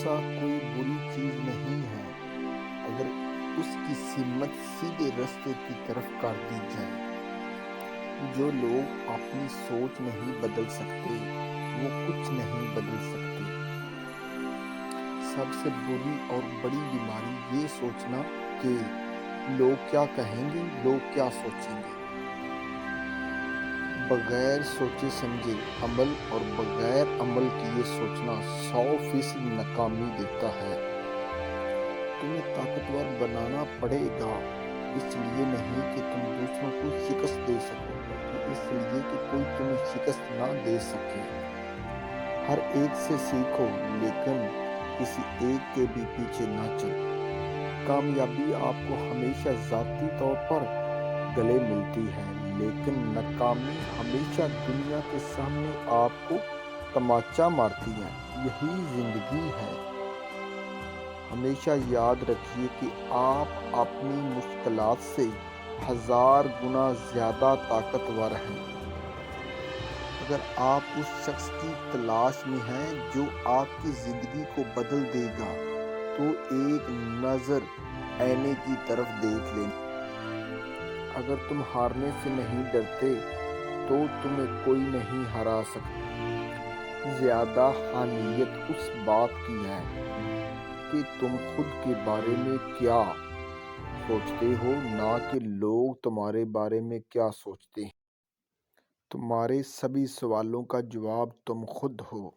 غصہ کوئی بری چیز نہیں ہے اگر اس کی سمت سیدھے راستے کی طرف کر دی جائے۔ جو لوگ اپنی سوچ نہیں بدل سکتے وہ کچھ نہیں بدل سکتے۔ سب سے بری اور بڑی بیماری یہ سوچنا کہ لوگ کیا کہیں گے، لوگ کیا سوچیں گے۔ بغیر سوچے سمجھے عمل اور بغیر عمل کیے سوچنا 100% ناکامی دیتا ہے۔ تمہیں طاقتور بنانا پڑے گا، اس لیے نہیں کہ تم دوسروں کو شکست دے سکو، بلکہ اس لیے کہ کوئی تمہیں شکست نہ دے سکے۔ ہر ایک سے سیکھو، لیکن کسی ایک کے بھی پیچھے نہ چلو۔ کامیابی آپ کو ہمیشہ ذاتی طور پر گلے ملتی ہے، لیکن ناکامی ہمیشہ دنیا کے سامنے آپ کو تماچا مارتی ہے۔ یہی زندگی ہے۔ ہمیشہ یاد رکھیے کہ آپ اپنی مشکلات سے 1000 گنا زیادہ طاقتور ہیں۔ اگر آپ اس شخص کی تلاش میں ہیں جو آپ کی زندگی کو بدل دے گا، تو ایک نظر آئینے کی طرف دیکھ لینا۔ اگر تم ہارنے سے نہیں ڈرتے تو تمہیں کوئی نہیں ہرا سکتا۔ زیادہ اہمیت اس بات کی ہے کہ تم خود کے بارے میں کیا سوچتے ہو، نہ کہ لوگ تمہارے بارے میں کیا سوچتے ہیں۔ تمہارے سبھی سوالوں کا جواب تم خود ہو۔